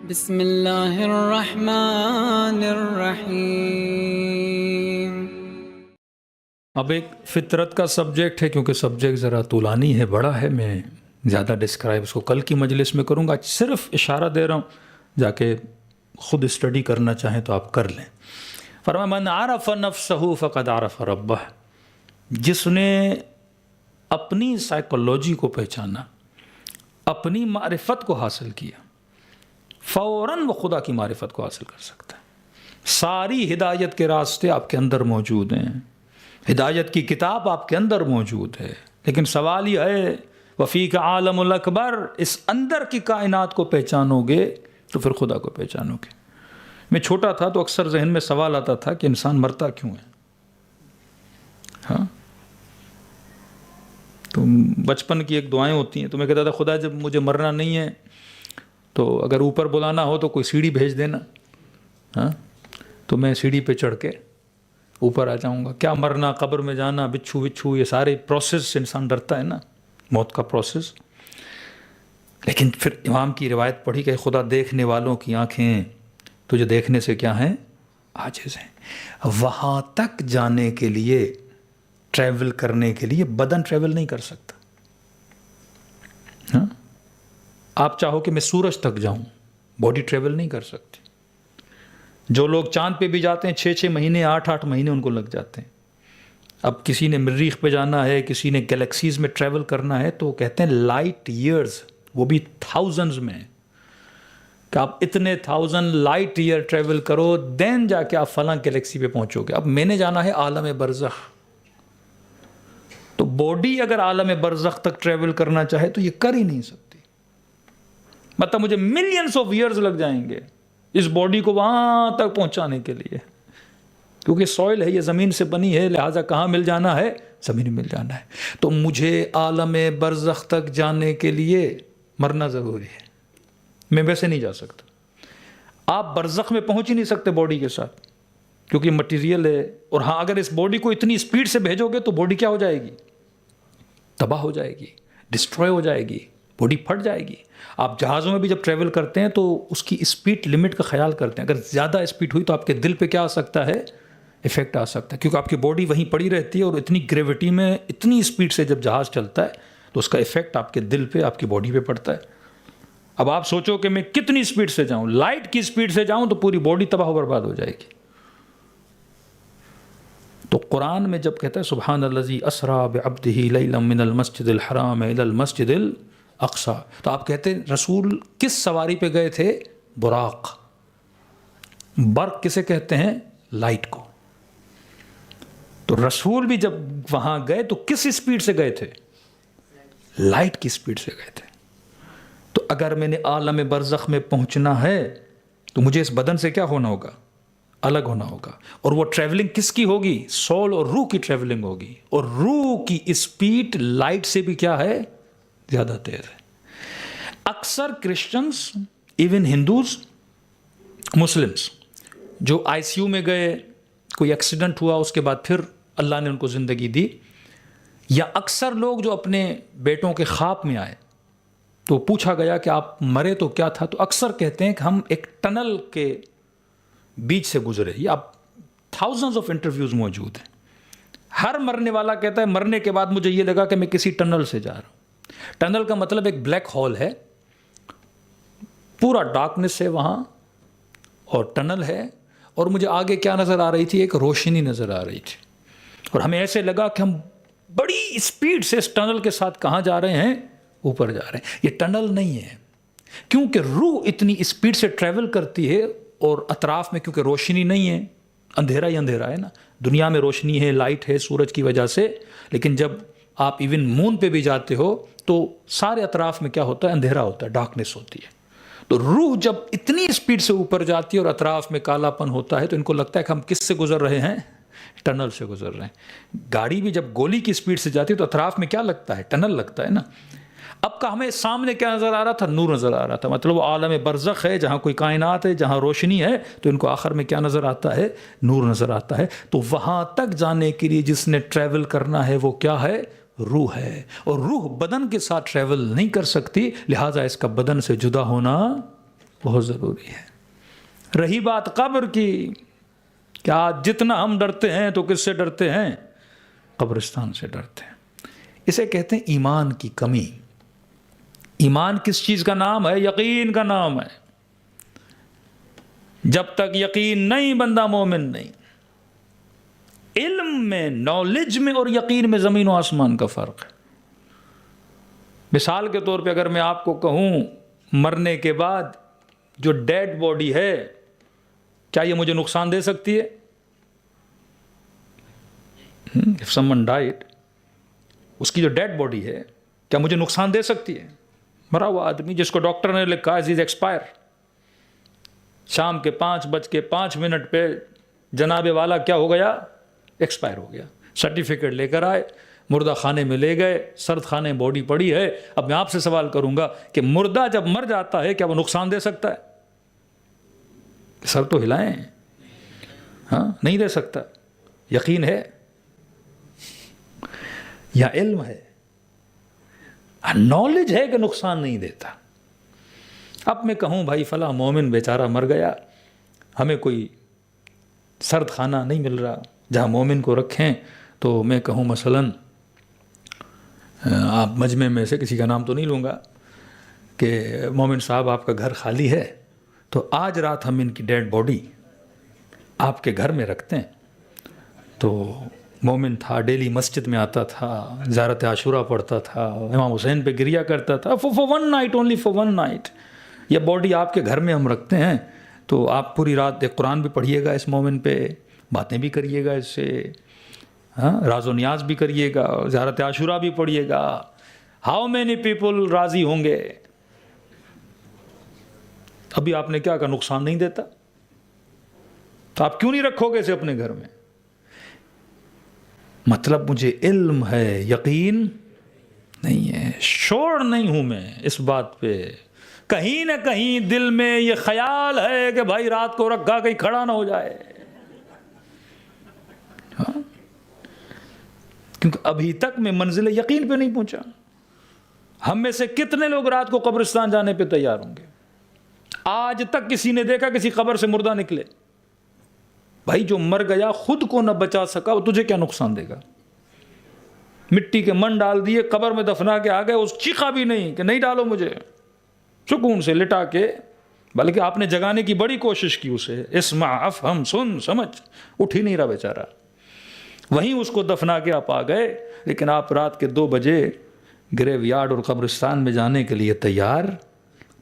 بسم اللہ الرحمن الرحیم۔ اب ایک فطرت کا سبجیکٹ ہے، کیونکہ سبجیکٹ ذرا طولانی ہے، بڑا ہے، میں زیادہ ڈسکرائب اس کو کل کی مجلس میں کروں گا، صرف اشارہ دے رہا ہوں، جا کے خود اسٹڈی کرنا چاہیں تو آپ کر لیں۔ فرمایا من عرف نفسہ فقد عرف ربہ، جس نے اپنی سائیکولوجی کو پہچانا، اپنی معرفت کو حاصل کیا، فوراً وہ خدا کی معرفت کو حاصل کر سکتا ہے۔ ساری ہدایت کے راستے آپ کے اندر موجود ہیں، ہدایت کی کتاب آپ کے اندر موجود ہے، لیکن سوال یہ ہے وفیک عالم الاکبر، اس اندر کی کائنات کو پہچانو گے تو پھر خدا کو پہچانو گے۔ میں چھوٹا تھا تو اکثر ذہن میں سوال آتا تھا کہ انسان مرتا کیوں ہے؟ ہاں، تو بچپن کی ایک دعائیں ہوتی ہیں، تو میں کہتا تھا خدا جب مجھے مرنا نہیں ہے تو اگر اوپر بلانا ہو تو کوئی سیڑھی بھیج دینا، ہاں، تو میں سیڑھی پہ چڑھ کے اوپر آ جاؤں گا۔ کیا مرنا، قبر میں جانا، بچھو بچھو، یہ سارے پروسیس سے انسان ڈرتا ہے نا، موت کا پروسیس۔ لیکن پھر امام کی روایت پڑھی کہ خدا دیکھنے والوں کی آنکھیں تجھے دیکھنے سے کیا ہیں؟ عاجز ہیں۔ وہاں تک جانے کے لیے، ٹریول کرنے کے لیے بدن ٹریول نہیں کر سکتا۔ ہاں، آپ چاہو کہ میں سورج تک جاؤں، باڈی ٹریول نہیں کر سکتی۔ جو لوگ چاند پہ بھی جاتے ہیں 6 مہینے 8 مہینے ان کو لگ جاتے ہیں۔ اب کسی نے مریخ پہ جانا ہے، کسی نے گلیکسیز میں ٹریول کرنا ہے، تو کہتے ہیں لائٹ ایئرز، وہ بھی تھاؤزنز میں، کہ آپ اتنے 1000 لائٹ ایئر ٹریول کرو دین جا کے آپ فلاں گلیکسی پہ پہنچو گے۔ اب میں نے جانا ہے عالم برزخ، تو باڈی اگر عالم برزخ تک ٹریول کرنا چاہے تو یہ کر ہی نہیں سکتی، مطلب مجھے ملینز آف ایئرز لگ جائیں گے اس باڈی کو وہاں تک پہنچانے کے لیے، کیونکہ سوئل ہے، یہ زمین سے بنی ہے، لہٰذا کہاں مل جانا ہے؟ زمین میں مل جانا ہے۔ تو مجھے عالم برزخ تک جانے کے لیے مرنا ضروری ہے، میں ویسے نہیں جا سکتا۔ آپ برزخ میں پہنچ ہی نہیں سکتے باڈی کے ساتھ، کیونکہ مٹیریل ہے، اور ہاں اگر اس باڈی کو اتنی اسپیڈ سے بھیجو گے تو باڈی کیا ہو جائے گی؟ تباہ ہو جائے گی، ڈسٹروائے ہو جائے گی، باڈی پھٹ جائے گی۔ آپ جہازوں میں بھی جب ٹریول کرتے ہیں تو اس کی اسپیڈ لمٹ کا خیال کرتے ہیں، اگر زیادہ اسپیڈ ہوئی تو آپ کے دل پہ کیا آ سکتا ہے؟ افیکٹ آ سکتا ہے، کیونکہ آپ کی باڈی وہیں پڑی رہتی ہے، اور اتنی گریوٹی میں اتنی اسپیڈ سے جب جہاز چلتا ہے تو اس کا افیکٹ آپ کے دل پہ، آپ کی باڈی پہ پڑتا ہے۔ اب آپ سوچو کہ میں کتنی اسپیڈ سے جاؤں، لائٹ کی اسپیڈ سے جاؤں تو پوری باڈی تباہ و برباد ہو جائے گی۔ تو قرآن میں جب کہتا ہے سبحان الذی اسریٰ بعبدہ لیلا من المسجد الحرام الی المسجد الاقصی، تو آپ کہتے ہیں رسول کس سواری پہ گئے تھے؟ براق۔ برق کسے کہتے ہیں؟ لائٹ کو۔ تو رسول بھی جب وہاں گئے تو کس اسپیڈ سے گئے تھے؟ لائٹ کی اسپیڈ سے گئے تھے۔ تو اگر میں نے عالم برزخ میں پہنچنا ہے تو مجھے اس بدن سے کیا ہونا ہوگا؟ الگ ہونا ہوگا، اور وہ ٹریولنگ کس کی ہوگی؟ سول اور روح کی ٹریولنگ ہوگی، اور روح کی اسپیڈ لائٹ سے بھی کیا ہے؟ زیادہ تیز ہے۔ اکثر کرسچنز، ایون ہندوز، مسلمز جو آئی سی یو میں گئے، کوئی ایکسیڈنٹ ہوا، اس کے بعد پھر اللہ نے ان کو زندگی دی، یا اکثر لوگ جو اپنے بیٹوں کے خواب میں آئے تو پوچھا گیا کہ آپ مرے تو کیا تھا، تو اکثر کہتے ہیں کہ ہم ایک ٹنل کے بیچ سے گزرے۔ یہ اب تھاؤزنز آف انٹرویوز موجود ہیں، ہر مرنے والا کہتا ہے مرنے کے بعد مجھے یہ لگا کہ میں کسی ٹنل سے جا رہا ہوں۔ ٹنل کا مطلب ایک بلیک ہول ہے، پورا ڈارکنس ہے وہاں، اور ٹنل ہے، اور مجھے آگے کیا نظر آ رہی تھی؟ ایک روشنی نظر آ رہی تھی، اور ہمیں ایسے لگا کہ ہم بڑی اسپیڈ سے اس ٹنل کے ساتھ کہاں جا رہے ہیں؟ اوپر جا رہے ہیں۔ یہ ٹنل نہیں ہے، کیونکہ روح اتنی اسپیڈ سے ٹریول کرتی ہے، اور اطراف میں کیونکہ روشنی نہیں ہے، اندھیرا ہی اندھیرا ہے نا۔ دنیا میں روشنی ہے، لائٹ ہے سورج کی وجہ سے، لیکن جب آپ ایون مون پہ بھی جاتے ہو تو سارے اطراف میں کیا ہوتا ہے؟ اندھیرا ہوتا ہے، ڈارکنس ہوتی ہے۔ تو روح جب اتنی اسپیڈ سے اوپر جاتی ہے اور اطراف میں کالا پن ہوتا ہے تو ان کو لگتا ہے کہ ہم کس سے گزر رہے ہیں؟ ٹنل سے گزر رہے ہیں۔ گاڑی بھی جب گولی کی اسپیڈ سے جاتی ہے تو اطراف میں کیا لگتا ہے؟ ٹنل لگتا ہے نا۔ اب کا ہمیں سامنے کیا نظر آ رہا تھا؟ نور نظر آ رہا تھا، مطلب وہ عالم برزخ ہے جہاں کوئی کائنات ہے، جہاں روشنی ہے، تو ان کو آخر میں کیا نظر آتا ہے؟ نور نظر آتا ہے۔ تو وہاں تک جانے کے لیے جس نے ٹریول کرنا ہے وہ کیا ہے؟ روح ہے، اور روح بدن کے ساتھ ٹریول نہیں کر سکتی، لہٰذا اس کا بدن سے جدا ہونا بہت ضروری ہے۔ رہی بات قبر کی کہ آج جتنا ہم ڈرتے ہیں تو کس سے ڈرتے ہیں؟ قبرستان سے ڈرتے ہیں۔ اسے کہتے ہیں ایمان کی کمی۔ ایمان کس چیز کا نام ہے؟ یقین کا نام ہے۔ جب تک یقین نہیں بندہ مومن نہیں۔ علم میں، نالج میں اور یقین میں زمین و آسمان کا فرق ہے۔ مثال کے طور پہ اگر میں آپ کو کہوں مرنے کے بعد جو ڈیڈ باڈی ہے کیا یہ مجھے نقصان دے سکتی ہے؟ If someone died، اس کی جو ڈیڈ باڈی ہے کیا مجھے نقصان دے سکتی ہے؟ مرا ہوا آدمی جس کو ڈاکٹر نے لکھا ہے از ایکسپائر، شام کے 5:05 پہ جناب والا کیا ہو گیا؟ ایکسپائر ہو گیا۔ سرٹیفکیٹ لے کر آئے، مردہ خانے میں لے گئے، سرد خانے باڈی پڑی ہے۔ اب میں آپ سے سوال کروں گا کہ مردہ جب مر جاتا ہے کیا وہ نقصان دے سکتا ہے؟ سر تو ہلائیں، ہاں نہیں دے سکتا۔ یقین ہے یا علم ہے؟ نالج ہے کہ نقصان نہیں دیتا۔ اب میں کہوں بھائی فلاں مومن بیچارہ مر گیا، ہمیں کوئی سرد خانہ نہیں مل رہا جہاں مومن کو رکھیں، تو میں کہوں مثلاً آپ مجمع میں سے کسی کا نام تو نہیں لوں گا کہ مومن صاحب آپ کا گھر خالی ہے تو آج رات ہم ان کی ڈیڈ باڈی آپ کے گھر میں رکھتے ہیں۔ تو مومن تھا، ڈیلی مسجد میں آتا تھا، زیارت عاشورہ پڑھتا تھا، امام حسین پہ گریہ کرتا تھا، four one night, only four one night یہ باڈی آپ کے گھر میں ہم رکھتے ہیں، تو آپ پوری رات ایک قرآن بھی پڑھیے گا اس مومن پہ، باتیں بھی کریے گا اس سے، ہاں راز و نیاز بھی کریے گا، زیارت عاشورہ بھی پڑھیے گا۔ ہاؤ مینی پیپل راضی ہوں گے؟ ابھی آپ نے کیا کہا؟ نقصان نہیں دیتا، تو آپ کیوں نہیں رکھو گے اسے اپنے گھر میں؟ مطلب مجھے علم ہے، یقین نہیں ہے، شور نہیں ہوں میں اس بات پہ۔ کہیں نہ کہیں دل میں یہ خیال ہے کہ بھائی رات کو رکھا کہیں کھڑا نہ ہو جائے، ہاں؟ کیونکہ ابھی تک میں منزل یقین پہ نہیں پہنچا۔ ہم میں سے کتنے لوگ رات کو قبرستان جانے پہ تیار ہوں گے؟ آج تک کسی نے دیکھا کسی قبر سے مردہ نکلے؟ بھائی جو مر گیا خود کو نہ بچا سکا وہ تجھے کیا نقصان دے گا؟ مٹی کے من ڈال دیے، قبر میں دفنا کے آ گئے، اس چیخا بھی نہیں کہ نہیں ڈالو مجھے، سکون سے لٹا کے، بلکہ آپ نے جگانے کی بڑی کوشش کی اسے، اسمع افہم، سن سمجھ، اٹھ ہی نہیں رہا بیچارہ، وہیں اس کو دفنا کے آپ آ گئے۔ لیکن آپ رات کے 2 بجے گریو یارڈ اور قبرستان میں جانے کے لیے تیار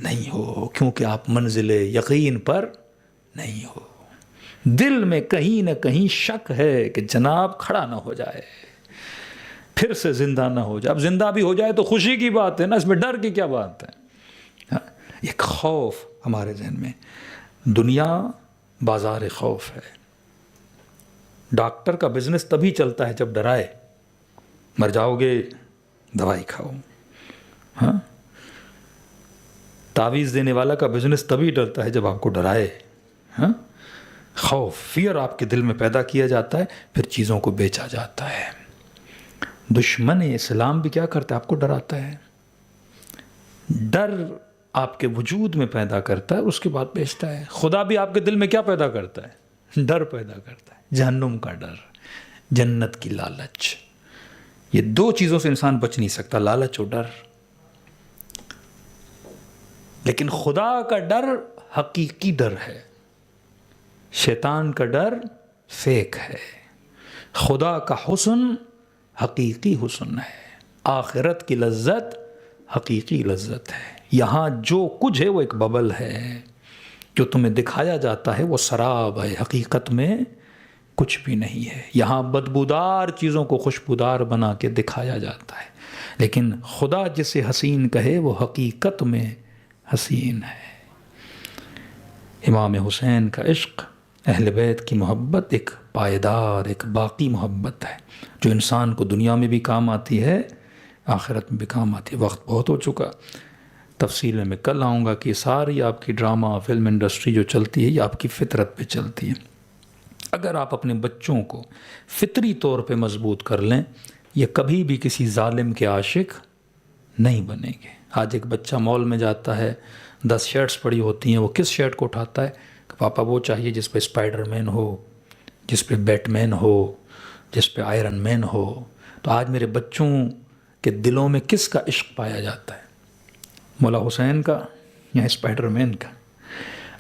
نہیں ہو، کیونکہ آپ منزل یقین پر نہیں ہو۔ دل میں کہیں نہ کہیں شک ہے کہ جناب کھڑا نہ ہو جائے، پھر سے زندہ نہ ہو جائے۔ اب زندہ بھی ہو جائے تو خوشی کی بات ہے نا، اس میں ڈر کی کیا بات ہے؟ ایک خوف ہمارے ذہن میں، دنیا بازار خوف ہے۔ ڈاکٹر کا بزنس تبھی چلتا ہے جب ڈرائے، مر جاؤ گے دوائی کھاؤ، ہاں؟ تعویذ دینے والا کا بزنس تبھی ڈرتا ہے جب آپ کو ڈرائے، ہاں؟ خوف، فیئر آپ کے دل میں پیدا کیا جاتا ہے، پھر چیزوں کو بیچا جاتا ہے۔ دشمن اسلام بھی کیا کرتا ہے؟ آپ کو ڈراتا ہے، ڈر آپ کے وجود میں پیدا کرتا ہے، اس کے بعد بیچتا ہے۔ خدا بھی آپ کے دل میں کیا پیدا کرتا ہے؟ ڈر پیدا کرتا ہے، جہنم کا ڈر، جنت کی لالچ۔ یہ 2 چیزوں سے انسان بچ نہیں سکتا، لالچ اور ڈر۔ لیکن خدا کا ڈر حقیقی ڈر ہے، شیطان کا ڈر فیک ہے۔ خدا کا حسن حقیقی حسن ہے، آخرت کی لذت حقیقی لذت ہے۔ یہاں جو کچھ ہے وہ ایک ببل ہے، جو تمہیں دکھایا جاتا ہے وہ سراب ہے، حقیقت میں کچھ بھی نہیں ہے۔ یہاں بدبودار چیزوں کو خوشبودار بنا کے دکھایا جاتا ہے، لیکن خدا جسے حسین کہے وہ حقیقت میں حسین ہے۔ امام حسین کا عشق، اہل بیت کی محبت ایک پائیدار، ایک باقی محبت ہے، جو انسان کو دنیا میں بھی کام آتی ہے، آخرت میں بھی کام آتی ہے۔ وقت بہت ہو چکا، تفصیل میں کل آؤں گا کہ ساری آپ کی ڈرامہ فلم انڈسٹری جو چلتی ہے یہ آپ کی فطرت پہ چلتی ہے۔ اگر آپ اپنے بچوں کو فطری طور پہ مضبوط کر لیں، یہ کبھی بھی کسی ظالم کے عاشق نہیں بنیں گے۔ آج ایک بچہ مال میں جاتا ہے 10 شرٹس پڑی ہوتی ہیں، وہ کس شرٹ کو اٹھاتا ہے کہ پاپا وہ چاہیے جس پہ اسپائڈر مین ہو، جس پہ بیٹ مین ہو، جس پہ آئرن مین ہو۔ تو آج میرے بچوں کے دلوں میں کس کا عشق پایا جاتا ہے؟ مولا حسین کا یا اسپائڈر مین کا؟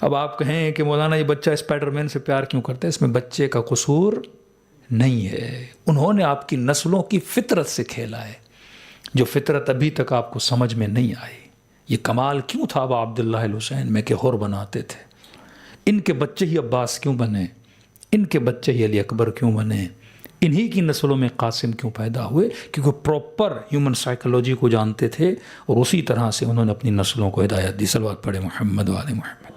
اب آپ کہیں کہ مولانا یہ بچہ اسپائڈر مین سے پیار کیوں کرتا ہے؟ اس میں بچے کا قصور نہیں ہے، انہوں نے آپ کی نسلوں کی فطرت سے کھیلا ہے، جو فطرت ابھی تک آپ کو سمجھ میں نہیں آئی۔ یہ کمال کیوں تھا ابا عبداللہ الحسین میں کہ ہور بناتے تھے؟ ان کے بچے ہی عباس کیوں بنے؟ ان کے بچے ہی علی اکبر کیوں بنے؟ انہی کی نسلوں میں قاسم کیوں پیدا ہوئے؟ کیونکہ پراپر ہیومن سائیکولوجی کو جانتے تھے، اور اسی طرح سے انہوں نے اپنی نسلوں کو ہدایت دی۔ صلوات پڑھے محمد و آل محمد۔